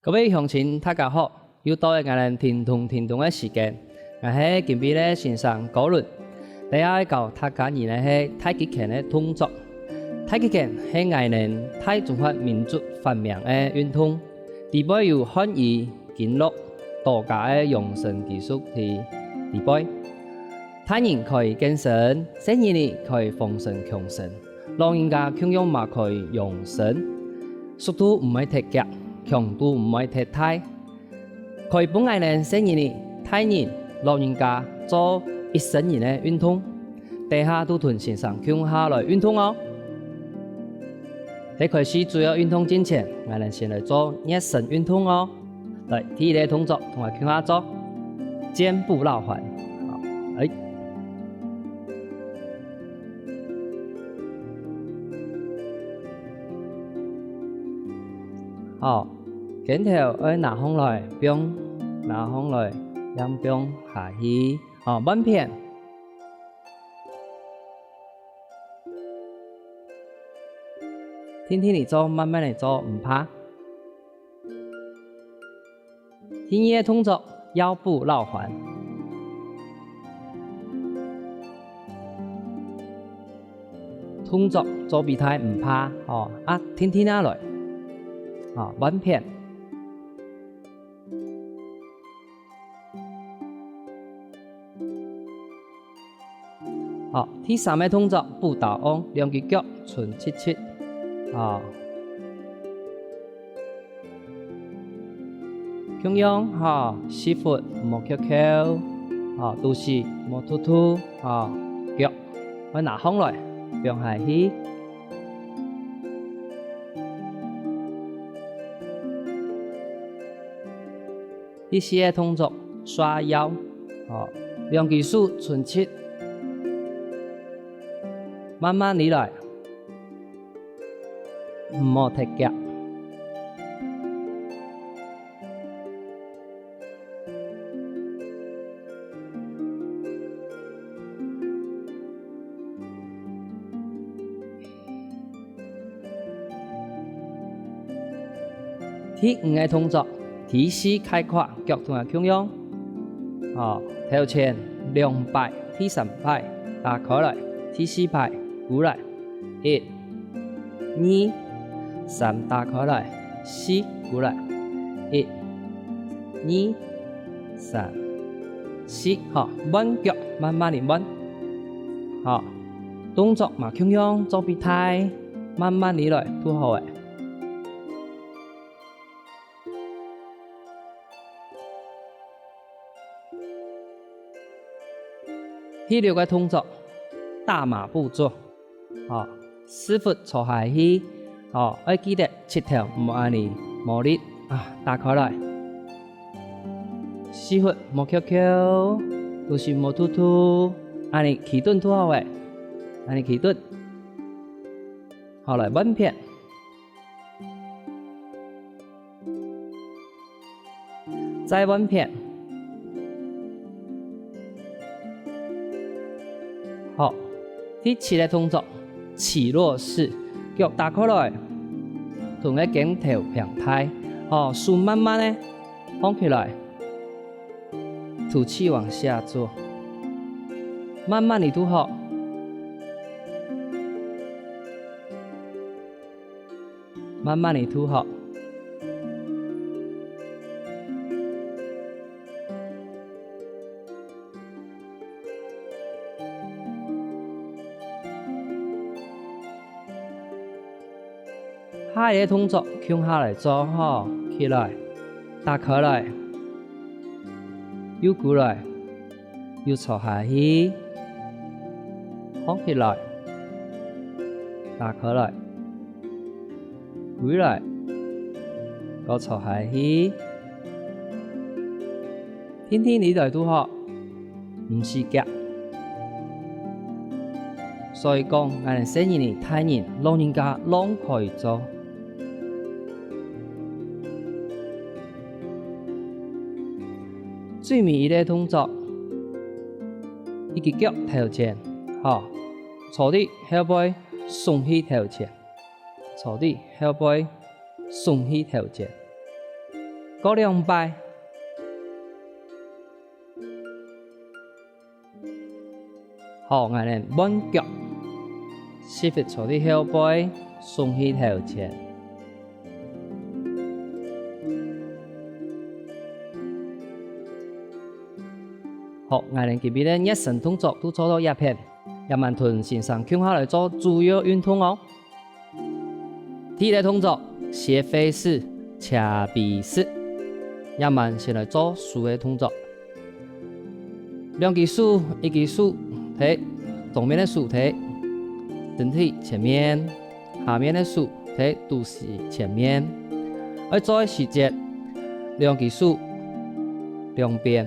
各位乡亲，大家好！又到了我们听通的时间，我是今日咧先生高伦。第一教大家呢是太极拳的动作。太极拳是我们太中华民族发明的运动，地位由汉语、经络、道家的养生技术去地位。太人可以健身，小人呢可以防身强身，老人家同样嘛可以养生，速度唔会太急。强度唔会太大，可以帮我们小人、大人、老人家做一身人的运动。等下都同先生共下来运动哦。在开始主要运动之前，我们先来做热身运动哦。来，第一个动作同我共下做肩部绕环。好，来。好。肩头要拿上来，并拿上来，让并下去，慢片。天天你做，慢慢地做，唔怕。第二个动作，腰部绕环。动作做比赛唔怕，天天下来，慢片。好，第三个动作步倒往，两只脚顺七七，同样四腹莫翘翘，肚脐莫突突，脚要拿上来，并下去。第四个动作刷腰，两只手顺七。慢慢嚟来，唔好太急。第五个动作，提膝开胯，脚同埋共用。头前2摆，第3摆打开来，第4摆。鼓来，1、2、3，打开来，4，鼓来，1、2、3、4，好，弯脚，慢慢地弯，好，动作嘛，同样做比赛，慢慢地来，都好诶。第6个动作，大马步做。4腹坐下去，要记得7条唔安尼无力打开来，4腹莫翘翘，肚脐莫突突，安尼起顿都好诶，安尼起顿，好来慢片，再慢片，好，第7个动作。起落式，脚打开来，同个肩头平抬，手慢慢的放起来，吐气往下做，慢慢地吐好，慢慢地吐好。下一个动作，向下来做，起来，打开来，又过来，又坐下去，放起来，打开来，回来，又坐下去，天天你来都好，唔是急。所以讲，我哋小人、大人、老人家拢可以做。最尾一个动作，一只脚头前，坐地后背耸起头前，坐地后背耸起头前，过2摆。好，我哋弯脚，膝fit坐啲後背，聳起頭前。好，我哋這邊咧熱身動作都做到一片，也慢臀線上翹下來做主要運動哦。第一個動作，斜飛式、斜臂式，也慢先來做數個動作。兩隻手，一隻手提正面的手提身體前面，下面的手提肚臍前面。而做的時節，兩隻手兩邊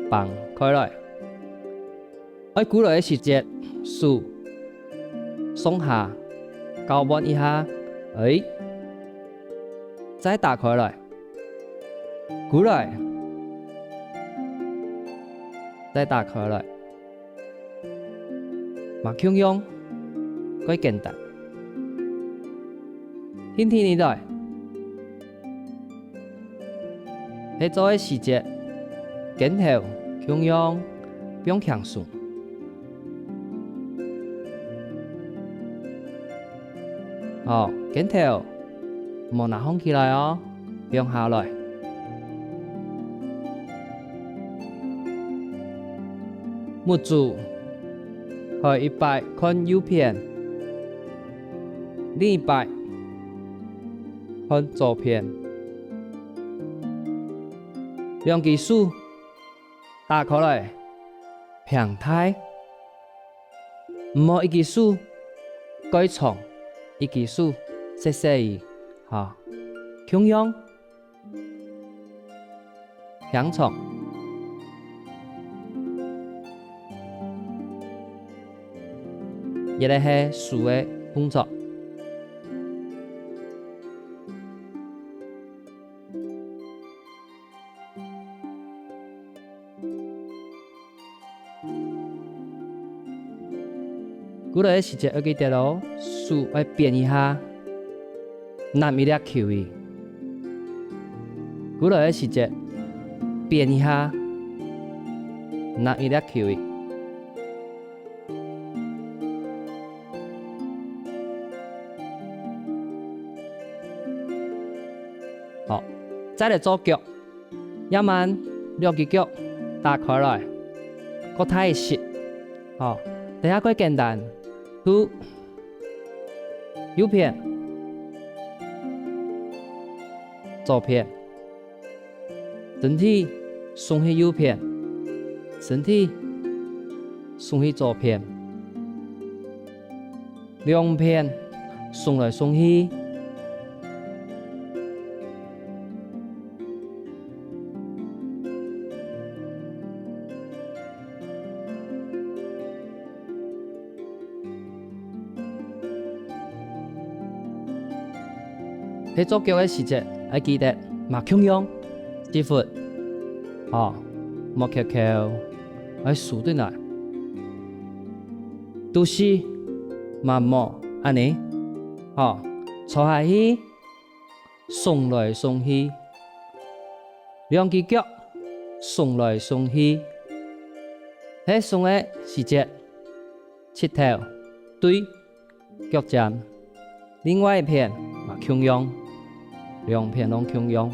放開來。而鼓來的時節，手鬆下，交換一下，再打開來，鼓來，再打開來。嘛輕用，幾簡單。聽聽你來，喺做嘅時節，鏡頭輕用，不用強鬆。好，鏡頭莫拿放起來哦，不用下來。目睭可以一擺看右邊，另一擺看左邊。兩隻手打開來平抬，唔好一隻手改長，一隻手細細嚇，輕用平長。亦係數嘅動作。鼓來嘅時節要記得咯，手要變一下，拿一粒球嘅。鼓來嘅時節變一下，拿一粒球嘅。好，再嚟做腳，一慢兩隻腳打開來，個體實。好，第一個簡單，都右邊、左邊，身體鬆去右邊，身體鬆去左邊，兩邊鬆來鬆去。喺做腳嘅時節，要記得莫強用，支付，莫翹翹，要豎對來，都是慢慢安尼，坐下去，鬆來鬆去，兩隻腳鬆來鬆去，喺鬆嘅時節，膝頭對腳尖，另外一邊莫強用。兩片攏強用，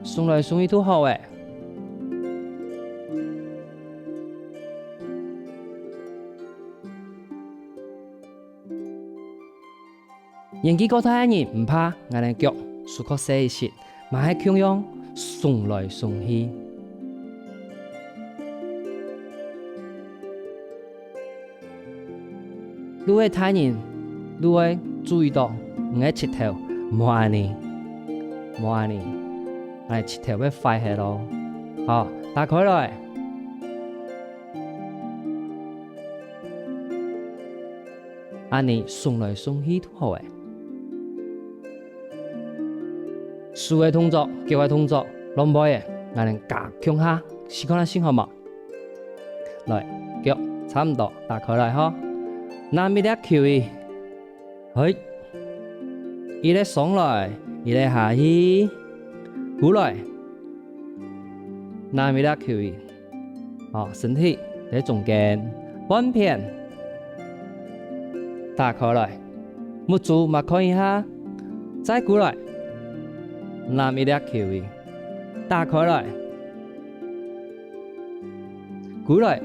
鬆來鬆去都好誒。年紀較大嘅人唔怕，我哋腳舒確細一些，嘛係強用，鬆來鬆去。如果大人，如果注意到唔係膝頭，唔好安尼。冇安尼，係膝頭要快下咯。好，打開來，安尼鬆來鬆去都好誒。數個動作，腳個動作，攏唔會嘅，我哋加強下，試看下先好冇？來，腳差唔多，打開來呵，拿咪粒球嘅，伊咧上來。伊來下去，鼓来，南面的口位，身体在中间，半片打开来，木足擘开一下，再鼓来，南面的口位，打开来，鼓来，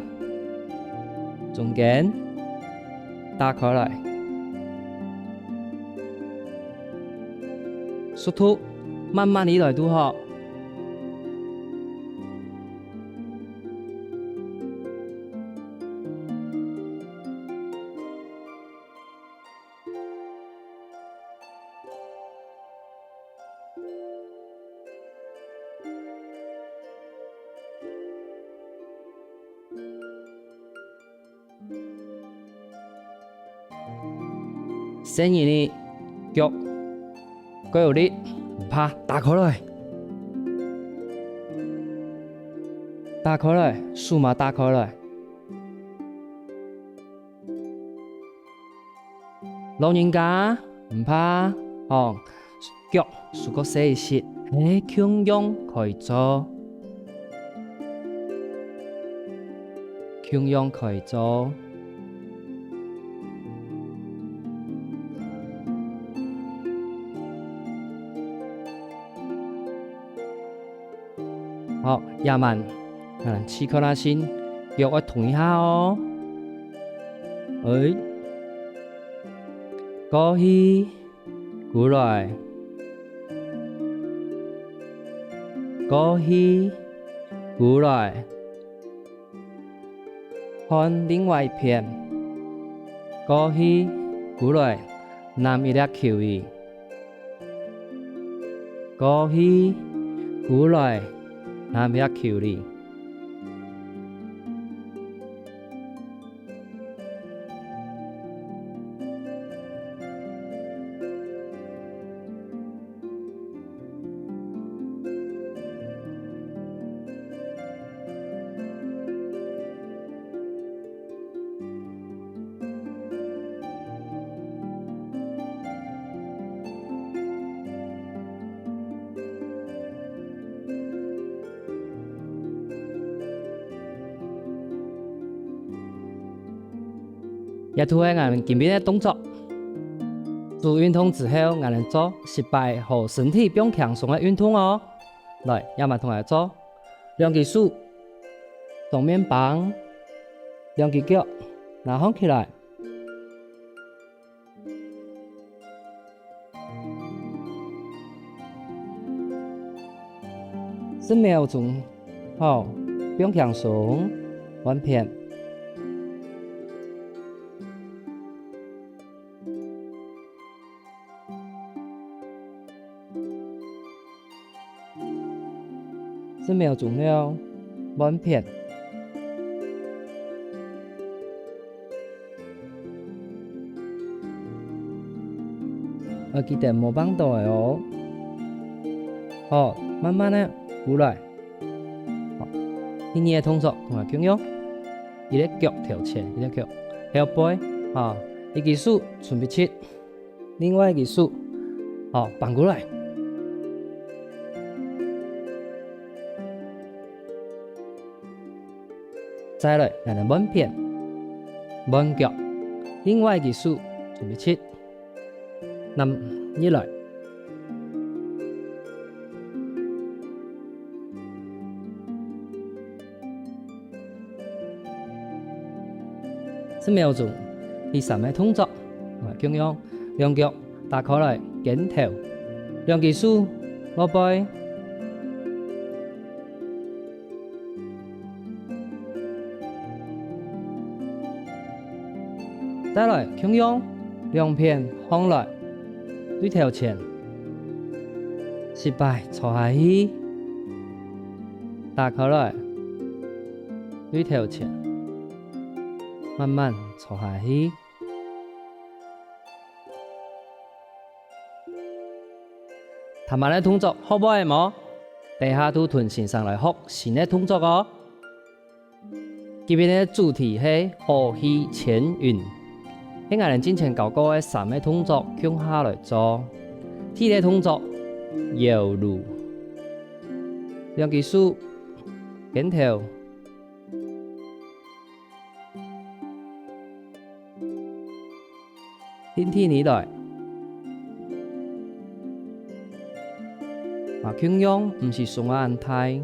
中间打开来，速度慢慢地来都好。伸延的脚，各有力，唔怕，打开来，打开来，数码打开来。老人家唔怕，脚如果细些，轻用可以做，轻用可以做。好，亚曼，气口那先，脚我同一下哦。过去，过来，过去，过来，看另外一片，过去，过来，南一粒球伊，过去，过来。南边球里，也涂喺我们前面的动作。做运动之后，我们做失败和身体变强壮的运动哦。来，也嘛同来做，两只手上面绑，两只脚拿放起来。10秒钟，好，变强壮，完片。10秒钟了，完片。记得莫放倒的哦。好，慢慢的过来。好，第二个动作同埋强用，一个脚跳前，一个脚腰背，一只手准备切，另外一只手，反过来。再来，我们慢片，慢脚，另外一只手准备切，南一来，10秒钟。第3个动作，强用两脚打开来，肩头，两只手落背。再来，强用两片放来，对头前，失败坐下去，打开来，对头前，慢慢坐下去。他们的动作好不好冇？等下都屯线上来学新的动作哦。今天的主题是呼吸前运。喺我哋之前教过嘅3个动作，向下来做。第一个动作，摇路，两只手肩头，身体你来。轻扬唔是双眼态，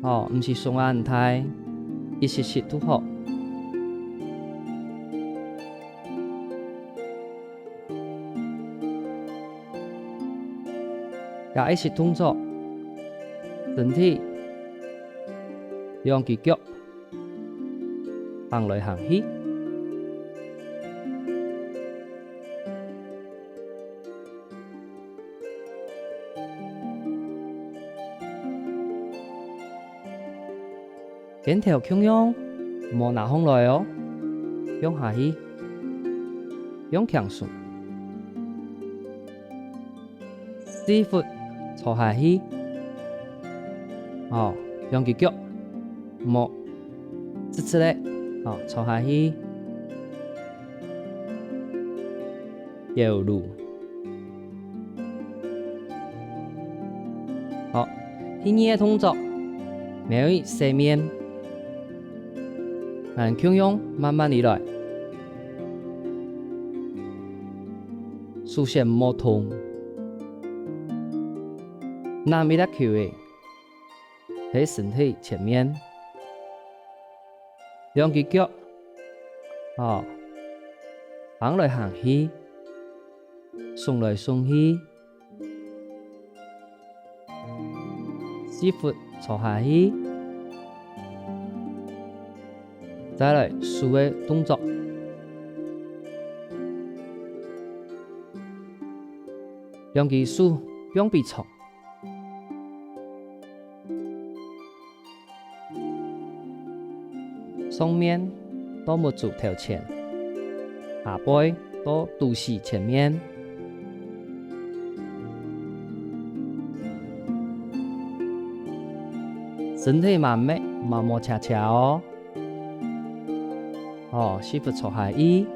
唔是双眼态，一实实都好。也一起动作，身体两只脚行来行去，肩头轻扬，莫拿上来哦，向下去，向强顺，4 foot。坐下去，两只脚莫直直的，坐下去，右路，好，第二个动作，瞄于前面，轻扬慢慢地来，视线莫通。那米拉球的喺身体前面，两只脚行来行去，送来送去，4 foot坐下去，再来数个动作，两只手两边冲。上面都摸住头前，下背都肚脐前面，身体慢慢慢慢恰恰哦。4 foot坐下去，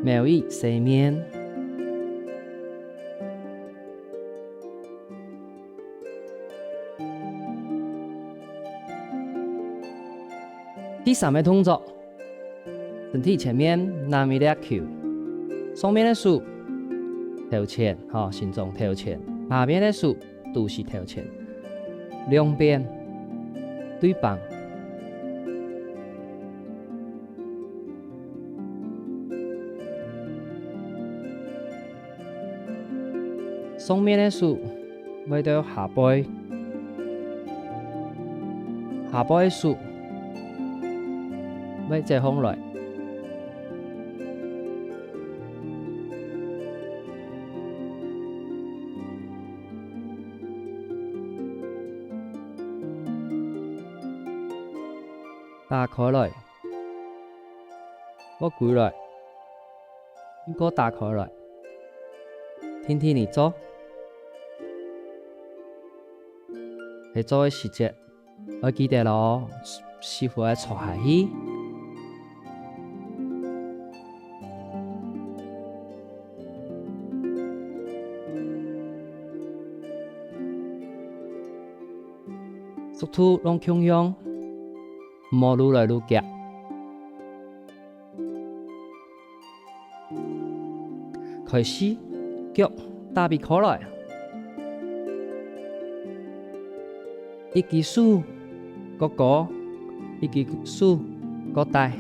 瞄于前面。第3个动作，身体前面拿米粒球，上面的手头前，心脏头前，下边的手肚脐头前，两边对棒，上面的手回到下背，下背的手。要再放来，打开来，我跪来，你给我打开来，听听你做，你做的时节，要记得咯，师傅要坐下去。速度让轻扬，莫愈来愈急。开始，脚打比开来，一只手高高，一只手高大，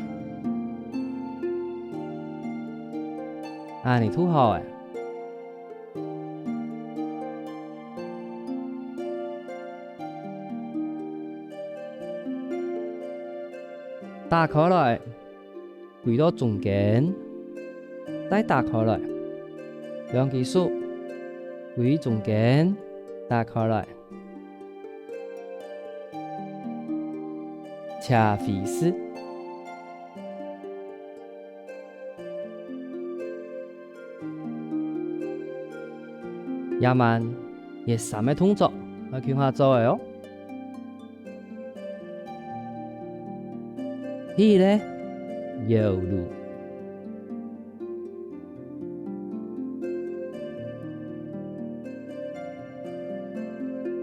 你吐好诶。打开来，跪到中间，再打开来，两只手跪中间，打开来，恰飞丝，也慢，也3个动作，我看下做的哦。第一呢，右路，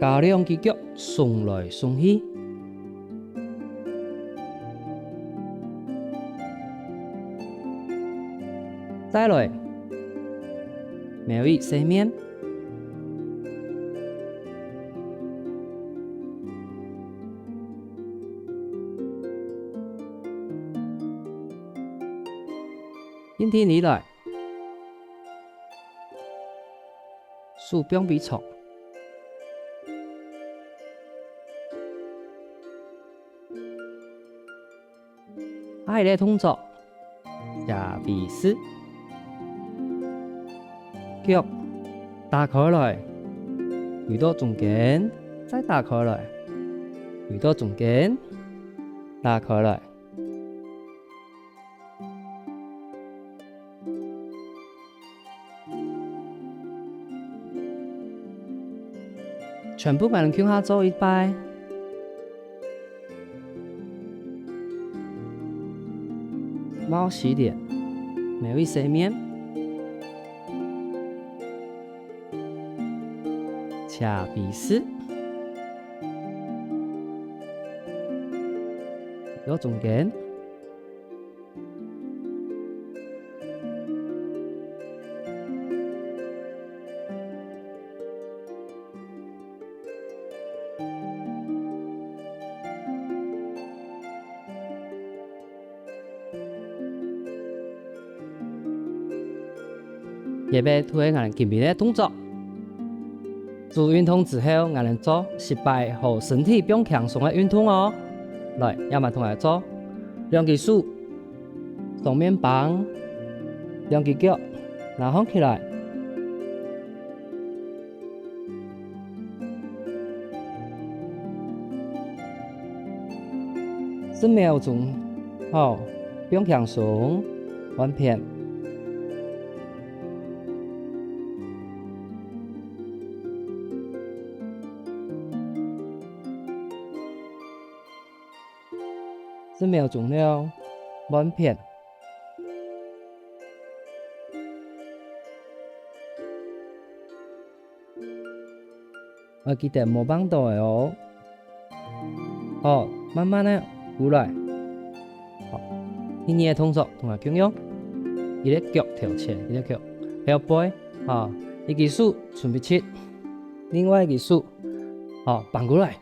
把两隻腳送來送去。再來，描一四面。今天你來，樹標比草。愛的動作，下鼻絲，腳打開來，回到中間，再打開來，回到中間，打開來。全部我哋向下做一擺。貓洗臉，描一四面，掐鼻絲，有中間，也要推我哋前面嘅動作。做運動之後，我哋做失敗和身體變強壯嘅運動哦。來，要麼同我做，兩隻手雙面綁，兩隻腳拿放起來。10秒鐘後，變強壯，完片。10秒鐘了，完片。我記得冇幫到嘅哦。好，慢慢的過來。好，呢啲嘅動作同埋共用，一個腳跳前，一個腳後背。好，一隻手準備切，另外一隻手好綁過來。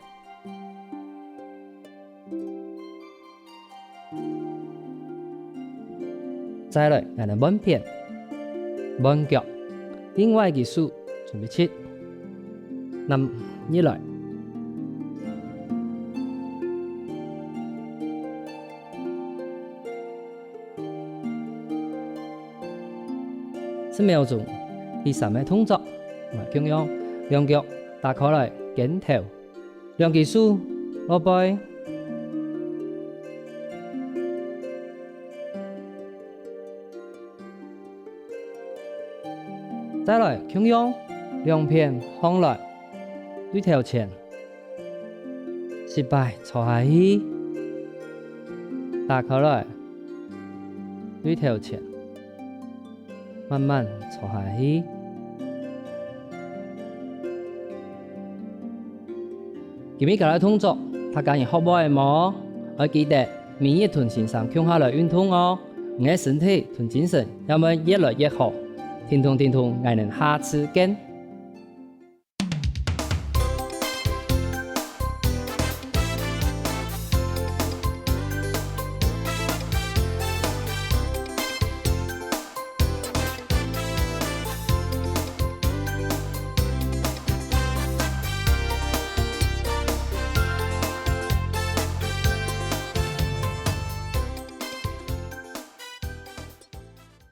再來，我哋彎片、彎腳，另外一隻手準備切，咁一來，10秒鐘，第三個動作，同樣兩腳打開來，肩頭，兩隻手落背。再來，共用兩片放來，對頭前，失敗坐下去，打開來，對頭前，慢慢坐下去。今日嘅來動作，大家學會冇？我記得每一團線上向下來運動哦，你嘅身體同精神要麼越來越好。聽筒，我哋下次見。